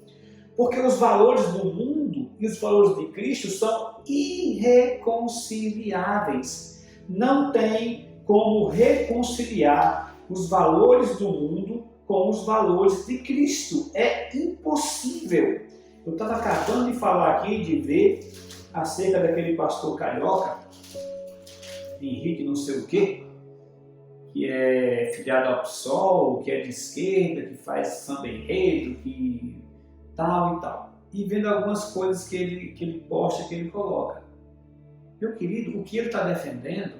porque os valores do mundo e os valores de Cristo são irreconciliáveis. Não tem como reconciliar os valores do mundo com os valores de Cristo. É impossível. Eu estava acabando de falar aqui, de ver acerca daquele pastor carioca, Henrique não sei o quê, que é filiado ao PSOL, que é de esquerda, que faz samba enredo, que tal e tal. E vendo algumas coisas que ele posta, que ele coloca. Meu querido, o que ele está defendendo,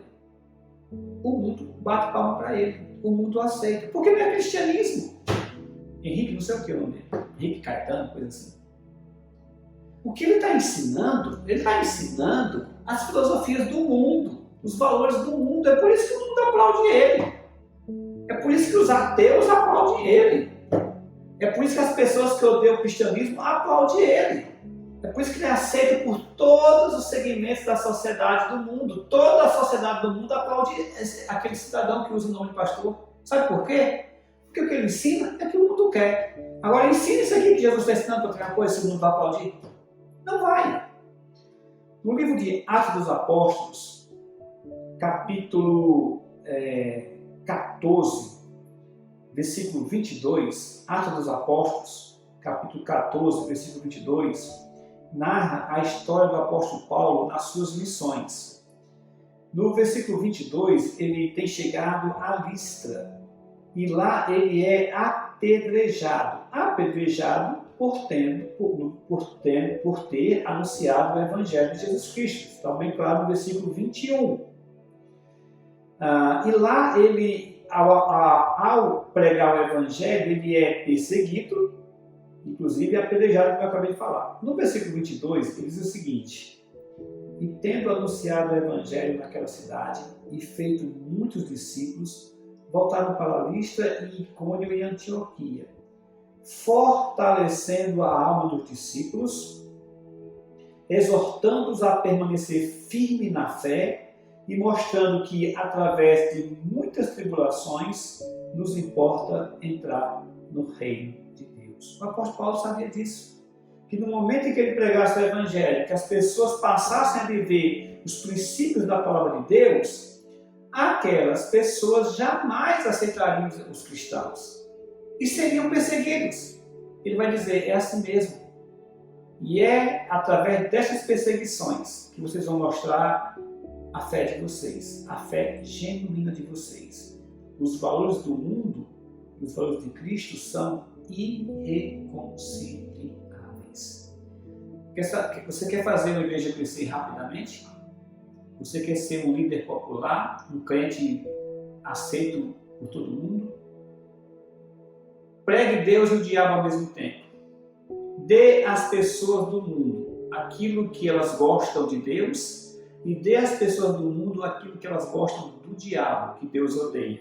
o mundo bate palma para ele, o mundo aceita, porque não é cristianismo. Henrique, não sei o que é o nome dele, Henrique Caetano, coisa assim. O que ele está ensinando? Ele está ensinando as filosofias do mundo, os valores do mundo. É por isso que o mundo aplaude ele. É por isso que os ateus aplaudem ele. É por isso que as pessoas que odeiam o cristianismo aplaudem ele. É por isso que ele é aceito por todos os segmentos da sociedade do mundo. Toda a sociedade do mundo aplaude aquele cidadão que usa o nome de pastor. Sabe por quê? Porque o que ele ensina é o que o mundo quer. Agora, ensina isso aqui que Jesus está ensinando para outra coisa, se o mundo vai aplaudir. Não vai. No livro de Atos dos Apóstolos, capítulo 14, versículo 22, Atos dos Apóstolos, capítulo 14, versículo 22, narra a história do apóstolo Paulo nas suas missões. No versículo 22, ele tem chegado a Listra, e lá ele é apedrejado por ter anunciado o Evangelho de Jesus Cristo. Está bem claro no versículo 21. E lá ele, ao pregar o Evangelho, ele é perseguido, inclusive apedrejado, como eu acabei de falar. No versículo 22, ele diz o seguinte: e tendo anunciado o Evangelho naquela cidade e feito muitos discípulos, voltaram para Listra e Icônio e Antioquia, fortalecendo a alma dos discípulos, exortando-os a permanecer firme na fé e mostrando que, através de muitas tribulações, nos importa entrar no reino de Deus. O apóstolo Paulo sabia disso, que no momento em que ele pregasse o Evangelho, que as pessoas passassem a viver os princípios da palavra de Deus, aquelas pessoas jamais aceitariam os cristãos e seriam perseguidos. Ele vai dizer, é assim mesmo. E é através dessas perseguições que vocês vão mostrar a fé de vocês, a fé genuína de vocês. Os valores do mundo e os valores de Cristo são irreconciliáveis. Você quer fazer uma igreja crescer rapidamente? Você quer ser um líder popular, um crente aceito por todo mundo? Pregue Deus e o diabo ao mesmo tempo. Dê às pessoas do mundo aquilo que elas gostam de Deus e dê às pessoas do mundo aquilo que elas gostam do diabo, que Deus odeia.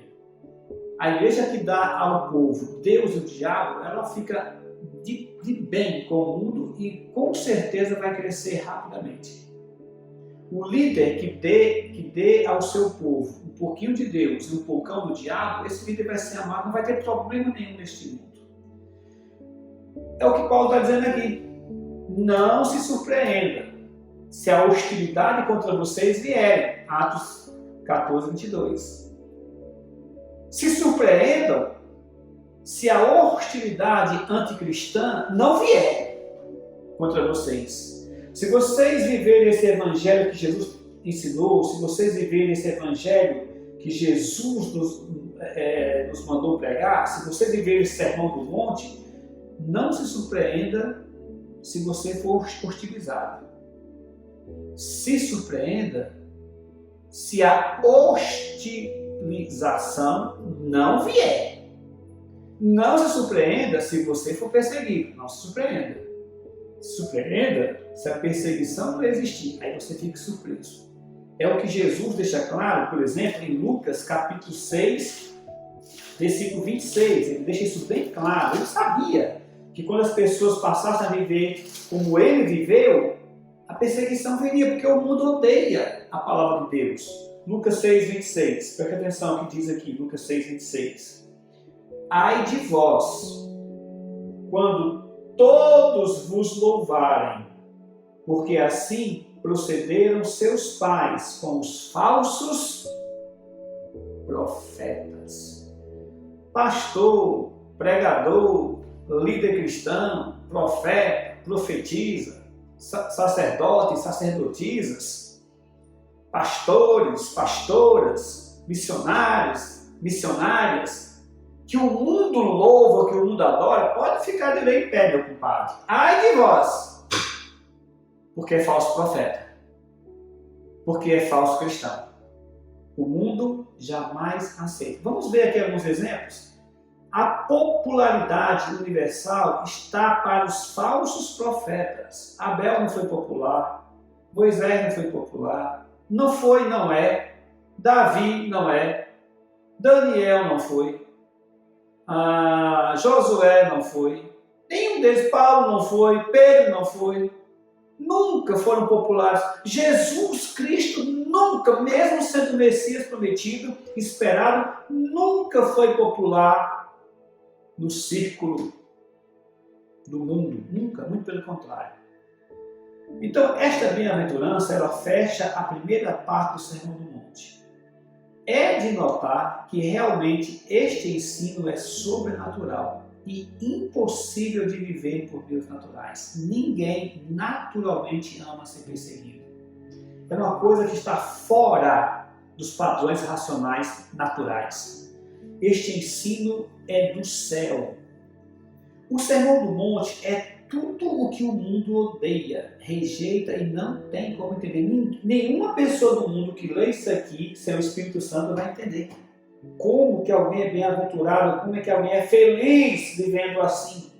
A igreja que dá ao povo Deus e o diabo, ela fica de bem com o mundo e com certeza vai crescer rapidamente. O líder que dê ao seu povo um pouquinho de Deus e um poucão do diabo, esse líder vai ser amado, não vai ter problema nenhum neste mundo. É o que Paulo está dizendo aqui. Não se surpreenda se a hostilidade contra vocês vier. Atos 14, 22. Se surpreendam se a hostilidade anticristã não vier contra vocês. Se vocês viverem esse evangelho que Jesus ensinou, se vocês viverem esse evangelho que Jesus nos mandou pregar, se vocês viverem esse sermão do monte, não se surpreenda se você for hostilizado. Se surpreenda se a hostilização não vier. Não se surpreenda se você for perseguido. Não se surpreenda. Se surpreenda se a perseguição não existir. Aí você fica surpreso. É o que Jesus deixa claro, por exemplo, em Lucas capítulo 6, versículo 26, ele deixa isso bem claro. Ele sabia que quando as pessoas passassem a viver como ele viveu, a perseguição viria, porque o mundo odeia a palavra de Deus. Lucas 6, 26, preste atenção ao que diz aqui, Lucas 6, 26. Ai de vós, quando todos vos louvarem, porque assim procederam seus pais com os falsos profetas. Pastor, pregador, líder cristão, profeta, profetiza, sacerdote, sacerdotisas, pastores, pastoras, missionários, missionárias, que o mundo louva, que o mundo adora, pode ficar de lei em pé, meu compadre. Ai de vós! Porque é falso profeta. Porque é falso cristão. O mundo jamais aceita. Vamos ver aqui alguns exemplos? A popularidade universal está para os falsos profetas. Abel não foi popular. Moisés não foi popular. Não foi, não é. Davi não é. Daniel não foi. Josué não foi. Nenhum deles. Paulo não foi. Pedro não foi. Nunca foram populares. Jesus Cristo nunca, mesmo sendo o Messias prometido, esperado, nunca foi popular no círculo do mundo. Nunca, muito pelo contrário. Então, esta bem-aventurança, ela fecha a primeira parte do Sermão do Monte. É de notar que realmente este ensino é sobrenatural e impossível de viver por meios naturais. Ninguém naturalmente ama ser perseguido. É uma coisa que está fora dos padrões racionais naturais. Este ensino é do céu. O Sermão do Monte é tudo o que o mundo odeia, rejeita e não tem como entender. Nenhuma pessoa do mundo que lê isso aqui, sem o Espírito Santo, vai entender. Como que alguém é bem-aventurado, como é que alguém é feliz vivendo assim?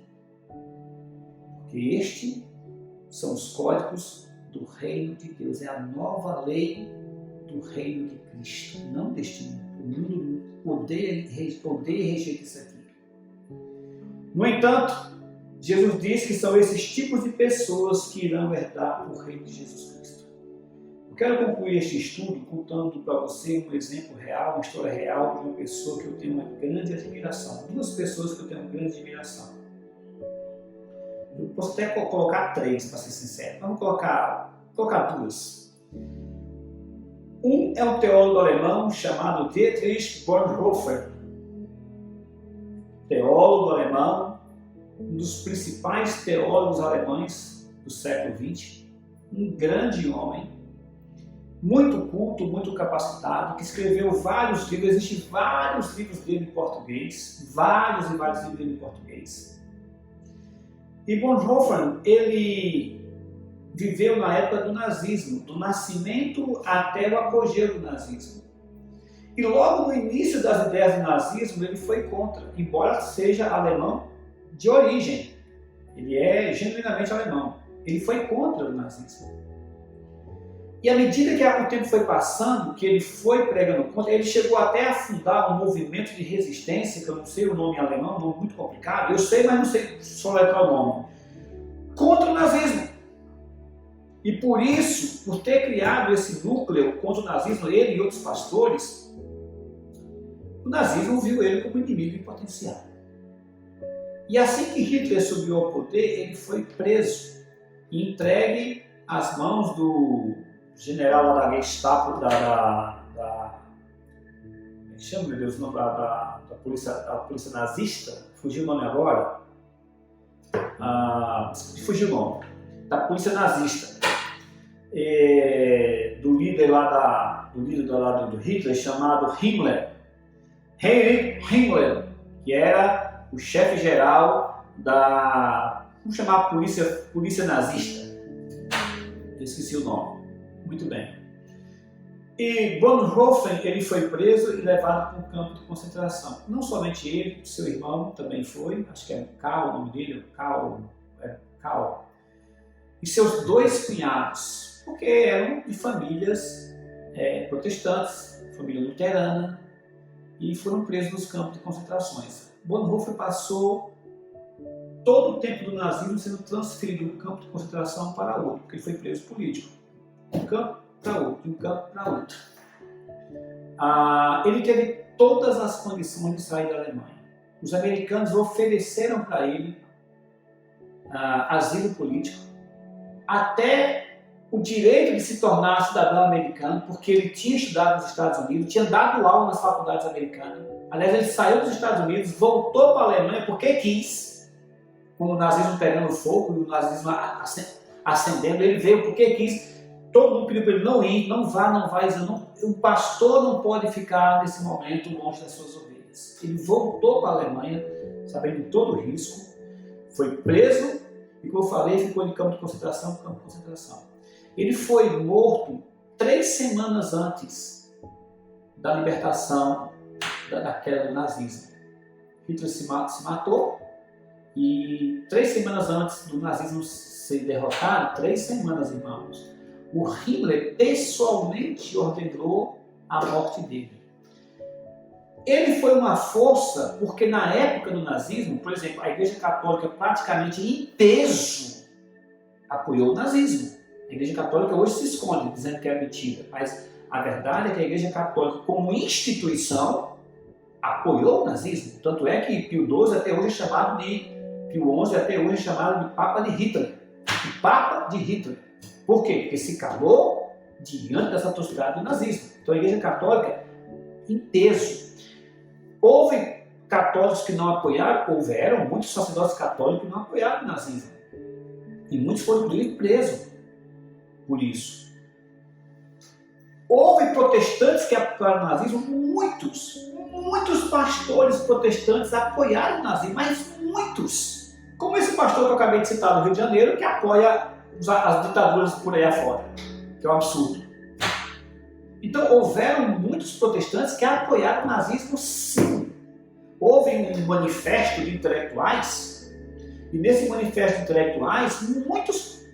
Porque estes são os códigos do reino de Deus, é a nova lei do reino de Cristo, não deste mundo. O mundo odeia e rejeita isso aqui. No entanto, Jesus diz que são esses tipos de pessoas que irão herdar o reino de Jesus Cristo. Eu quero concluir este estudo contando para você um exemplo real, uma história real de uma pessoa que eu tenho uma grande admiração. Duas pessoas que eu tenho uma grande admiração. Eu posso até colocar três, para ser sincero. Vamos colocar duas. Um é um teólogo alemão chamado Dietrich Bonhoeffer. Teólogo alemão, um dos principais teólogos alemães do século XX, um grande homem, muito culto, muito capacitado, que escreveu vários livros. Existem vários livros dele em português, vários livros dele em português. E Bonhoeffer, ele viveu na época do nazismo, do nascimento até o apogeu do nazismo. E logo no início das ideias do nazismo, ele foi contra, embora seja alemão de origem. Ele é genuinamente alemão. Ele foi contra o nazismo. E à medida que o tempo foi passando, que ele foi pregando contra, ele chegou até a fundar um movimento de resistência, que eu não sei o nome em alemão, um nome muito complicado. Eu sei, mas não sei soletrar o nome. Contra o nazismo. E por isso, por ter criado esse núcleo contra o nazismo, ele e outros pastores, o nazismo viu ele como inimigo em potencial. E assim que Hitler subiu ao poder, ele foi preso e entregue às mãos do general da Gestapo, chama, meu Deus, o nome da polícia nazista, fugiu o nome agora, fugiu o nome, da polícia nazista, do líder lá do Hitler, chamado Himmler, Heinrich Himmler, que era o chefe geral vamos chamar polícia nazista. Eu esqueci o nome. Muito bem. E Bonhoeffer, ele foi preso e levado para um campo de concentração. Não somente ele, seu irmão também foi, acho que é Karl o nome dele, Karl. E seus dois cunhados, porque eram de famílias protestantes, família luterana, e foram presos nos campos de concentrações. Bonhoeffer passou todo o tempo do nazismo sendo transferido de um campo de concentração para outro, porque ele foi preso político. De um campo para outro, de um campo para outro. Ele teve todas as condições de sair da Alemanha. Os americanos ofereceram para ele asilo político, até o direito de se tornar cidadão americano, porque ele tinha estudado nos Estados Unidos, tinha dado aula nas faculdades americanas. Aliás, ele saiu dos Estados Unidos, voltou para a Alemanha porque quis, com o nazismo pegando fogo e o nazismo ascendendo, ele veio porque quis. Todo mundo pediu para ele não ir, não vá, o pastor não pode ficar nesse momento longe das suas ovelhas. Ele voltou para a Alemanha, sabendo de todo o risco, foi preso e, como eu falei, ficou de campo de concentração para campo de concentração. Ele foi morto 3 semanas antes da libertação da queda do nazismo. Hitler se matou e 3 semanas antes do nazismo ser derrotado, 3 semanas, irmãos, o Himmler pessoalmente ordenou a morte dele. Ele foi uma força porque na época do nazismo, por exemplo, a Igreja Católica praticamente em peso apoiou o nazismo. A Igreja Católica hoje se esconde, dizendo que é mentira, mas a verdade é que a Igreja Católica, como instituição, apoiou o nazismo. Tanto é que Pio XII até hoje é chamado de Pio XI até hoje é chamado de Papa de Hitler. O Papa de Hitler. Por quê? Porque se calou diante dessa atrocidade do nazismo. Então a Igreja Católica, em peso. Houve católicos que não apoiaram, houveram muitos sacerdotes católicos que não apoiaram o nazismo. E muitos foram inclusive presos por isso. Houve protestantes que apoiaram o nazismo, muitos pastores protestantes apoiaram o nazismo, mas muitos. Como esse pastor que eu acabei de citar no Rio de Janeiro, que apoia as ditaduras por aí afora, que é um absurdo. Então, houveram muitos protestantes que apoiaram o nazismo, sim. Houve um manifesto de intelectuais, e nesse manifesto de intelectuais, muitos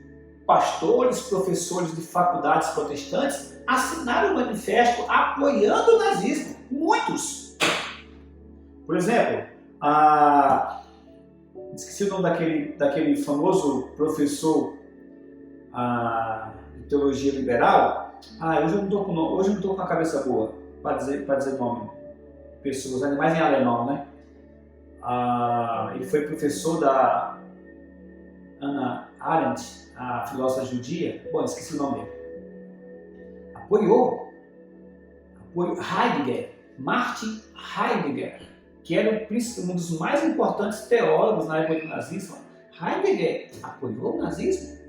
pastores, professores de faculdades protestantes assinaram o manifesto apoiando o nazismo. Muitos. Por exemplo, esqueci o nome daquele famoso professor de teologia liberal. Hoje eu não estou com a cabeça boa para dizer nome. Pessoas, mais em alemão, né? Ele foi professor da Hannah Arendt, a filósofa judia. Bom, esqueci o nome dele. Apoiou Heidegger, Martin Heidegger, que era um dos mais importantes teólogos na época do nazismo. Heidegger apoiou o nazismo.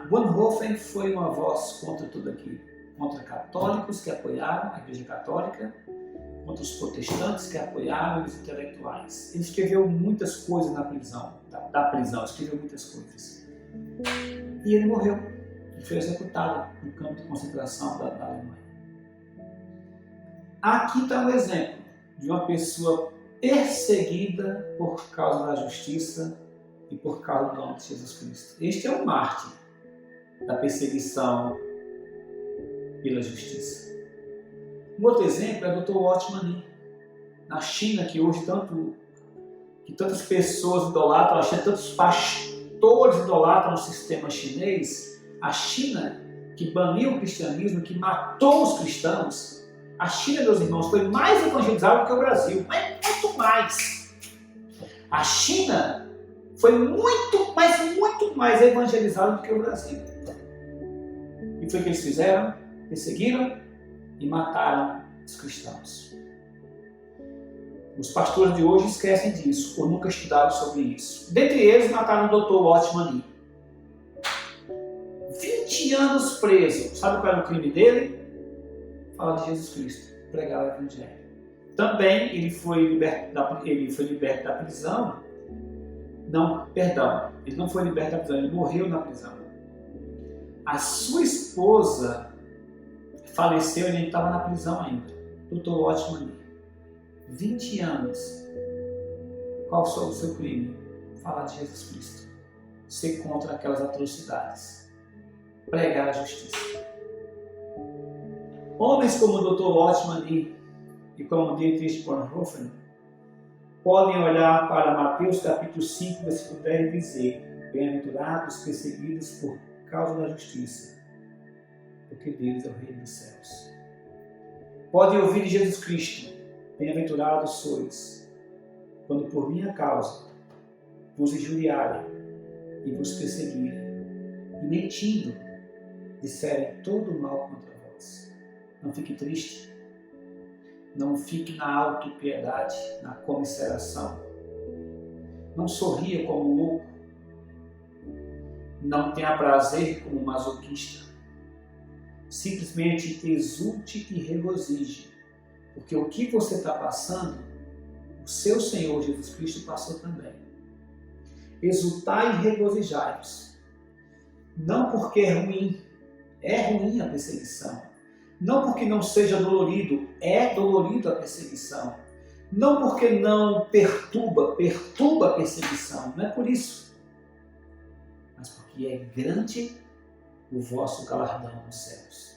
Bonhoeffer foi uma voz contra tudo aquilo, contra católicos que apoiaram a Igreja Católica, contra os protestantes que apoiaram os intelectuais. Ele escreveu muitas coisas na prisão, da prisão, escreveu muitas coisas. E ele morreu, ele foi executado no campo de concentração da Alemanha. Aqui está um exemplo de uma pessoa perseguida por causa da justiça e por causa do nome de Jesus Cristo. Este é o mártir da perseguição pela justiça. Um outro exemplo é o Dr. Watchman Nee, na China, que hoje tantas pessoas idolatram, a China, tantos pastores idolatram o sistema chinês. A China, que baniu o cristianismo, que matou os cristãos. A China, meus irmãos, foi mais evangelizada do que o Brasil, mas muito mais. A China foi muito mais evangelizado do que o Brasil. E foi o que eles fizeram? Perseguiram e mataram os cristãos. Os pastores de hoje esquecem disso, ou nunca estudaram sobre isso. Dentre eles, mataram o Dr. Watchman Nee. 20 anos preso. Sabe qual era o crime dele? Falar de Jesus Cristo, pregar o Evangelho. Também ele foi liberto da prisão. Não, perdão, ele não foi liberto da prisão, ele morreu na prisão. A sua esposa faleceu e ele estava na prisão ainda. Dr. Watchman Nee. 20 anos. Qual foi o seu crime? Falar de Jesus Cristo. Ser contra aquelas atrocidades. Pregar a justiça. Homens como o Dr. Watchman e como Dietrich Bonhoeffer podem olhar para Mateus capítulo 5, versículo 10 e dizer: bem-aventurados os perseguidos por causa da justiça, porque deles é o reino dos céus. Podem ouvir de Jesus Cristo: bem-aventurados sois, quando por minha causa vos injuriarem e vos perseguirem, e mentindo, disserem todo o mal contra vós. Não fique triste. Não fique na autopiedade, na comisseração. Não sorria como louco. Não tenha prazer como masoquista. Simplesmente exulte e regozije, porque o que você está passando, o seu Senhor Jesus Cristo passou também. Exultai e regozijai-vos. Não porque é ruim a perseguição. Não porque não seja dolorido, é dolorido a perseguição. Não porque não perturba a perseguição. Não é por isso. Mas porque é grande o vosso galardão nos céus.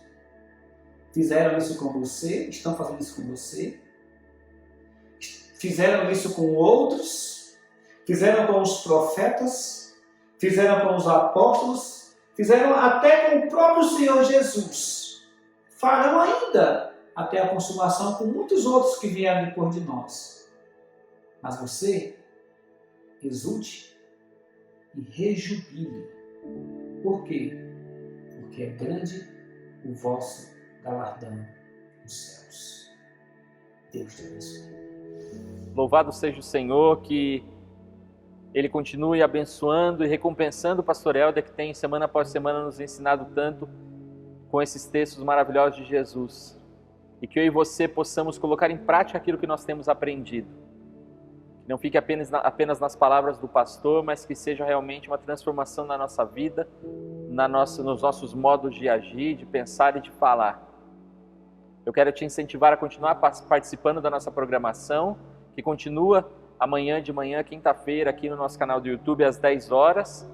Fizeram isso com você, estão fazendo isso com você. Fizeram isso com outros, fizeram com os profetas, fizeram com os apóstolos, fizeram até com o próprio Senhor Jesus. Farão ainda até a consumação com muitos outros que vieram depois de nós. Mas você exulte e rejubile. Por quê? Porque é grande o vosso galardão nos céus. Deus te abençoe. Louvado seja o Senhor, que Ele continue abençoando e recompensando o pastor Helder, que tem semana após semana nos ensinado tanto com esses textos maravilhosos de Jesus. E que eu e você possamos colocar em prática aquilo que nós temos aprendido. Que não fique apenas nas palavras do pastor, mas que seja realmente uma transformação na nossa vida, nos nossos modos de agir, de pensar e de falar. Eu quero te incentivar a continuar participando da nossa programação, que continua amanhã de manhã, quinta-feira, aqui no nosso canal do YouTube, às 10 horas.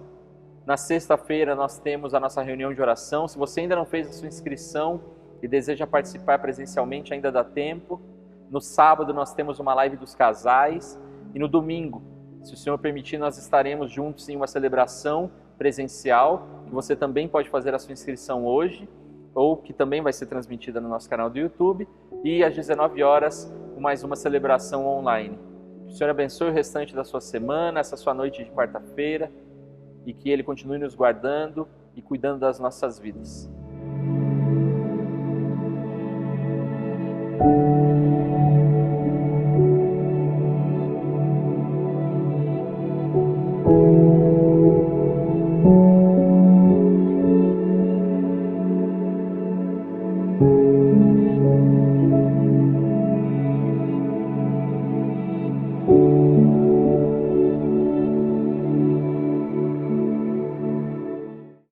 Na sexta-feira nós temos a nossa reunião de oração. Se você ainda não fez a sua inscrição e deseja participar presencialmente, ainda dá tempo. No sábado nós temos uma live dos casais. E no domingo, se o Senhor permitir, nós estaremos juntos em uma celebração presencial, que você também pode fazer a sua inscrição hoje, ou que também vai ser transmitida no nosso canal do YouTube. E às 19 horas, mais uma celebração online. Que o Senhor abençoe o restante da sua semana, essa sua noite de quarta-feira, e que Ele continue nos guardando e cuidando das nossas vidas.